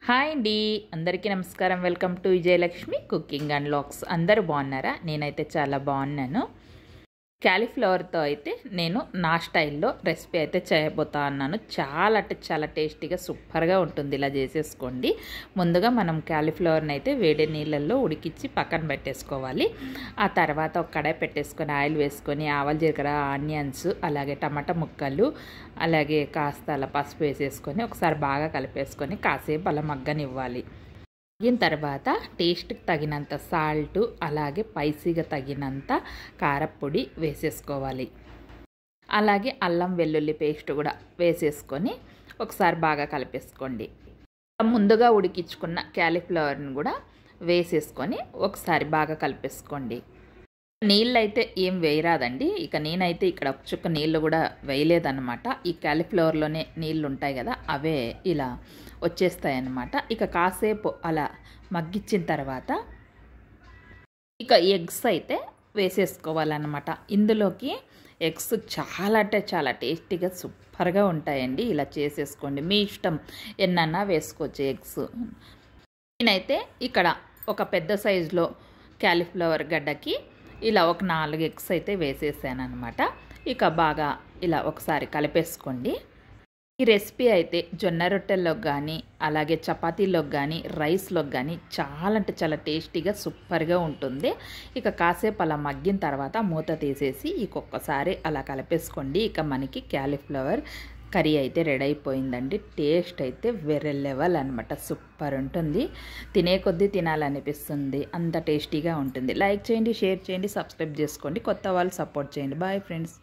Hi అండి, అందరికీ నమస్కారం. Welcome to Vijayalakshmi cooking and vlogs. అందరూ బాగున్నారా? నేనైతే చాలా బాగున్నాను. క్యాలీఫ్లవర్తో అయితే నేను నా స్టైల్లో రెసిపీ అయితే చేయబోతా అన్నాను. చాలా అంటే చాలా టేస్టీగా సూపర్గా ఉంటుంది. ఇలా చేసేసుకోండి. ముందుగా మనం క్యాలీఫ్లవర్ని అయితే వేడి నీళ్ళల్లో ఉడికించి పక్కన పెట్టేసుకోవాలి. ఆ తర్వాత ఒక కడాయి పెట్టేసుకొని ఆయిల్ వేసుకొని ఆవాలు, జీలకర్ర, ఆనియన్స్, అలాగే టమాటా ముక్కలు, అలాగే కాస్త అలా పసుపు వేసేసుకొని ఒకసారి బాగా కలిపేసుకొని కాసేపు అలా మగ్గనివ్వాలి. మగ్గిన తర్వాత టేస్ట్కి తగినంత సాల్ట్, అలాగే స్పైసీగా తగినంత కారపొడి వేసేసుకోవాలి. అలాగే అల్లం వెల్లుల్లి పేస్ట్ కూడా వేసేసుకొని ఒకసారి బాగా కలిపేసుకోండి. ముందుగా ఉడికించుకున్న క్యాలీఫ్లవర్ని కూడా వేసేసుకొని ఒకసారి బాగా కలిపేసుకోండి. నీళ్ళు అయితే ఏం వేయరాదండి. ఇక నేనైతే ఇక్కడ ఒక చుక్క నీళ్ళు కూడా వేయలేదన్నమాట. ఈ క్యాలీఫ్లవర్లోనే నీళ్ళు ఉంటాయి కదా, అవే ఇలా వచ్చేస్తాయి అన్నమాట. ఇక కాసేపు అలా మగ్గించిన తర్వాత ఇక ఎగ్స్ అయితే వేసేసుకోవాలన్నమాట. ఇందులోకి ఎగ్స్ చాలా అంటే చాలా టేస్టీగా సూపర్గా ఉంటాయండి. ఇలా చేసేసుకోండి. మీ ఇష్టం, ఎన్నన్నా వేసుకోవచ్చు ఎగ్స్. నేనైతే ఇక్కడ ఒక పెద్ద సైజులో క్యాలీఫ్లవర్ గడ్డకి ఇలా ఒక 4 ఎగ్స్ అయితే వేసేసాను అనమాట. ఇక బాగా ఇలా ఒకసారి కలిపేసుకోండి. ఈ రెసిపీ అయితే జొన్న రొట్టెల్లోకి కానీ, అలాగే చపాతీలోకి కానీ, రైస్లోకి కానీ చాలా అంటే చాలా టేస్టీగా సూపర్గా ఉంటుంది. ఇక కాసేపు అలా మగ్గిన తర్వాత మూత తీసేసి ఒక్కసారి అలా కలిపేసుకోండి. ఇక మనకి క్యాలీఫ్లవర్ కర్రీ అయితే రెడీ అయిపోయిందండి. టేస్ట్ అయితే వేరే లెవెల్ అనమాట. సూపర్ ఉంటుంది. తినే కొద్దీ తినాలనిపిస్తుంది. అంత టేస్టీగా ఉంటుంది. లైక్ చేయండి, షేర్ చేయండి, సబ్స్క్రైబ్ చేసుకోండి. కొత్త వాళ్ళు సపోర్ట్ చేయండి. Bye friends.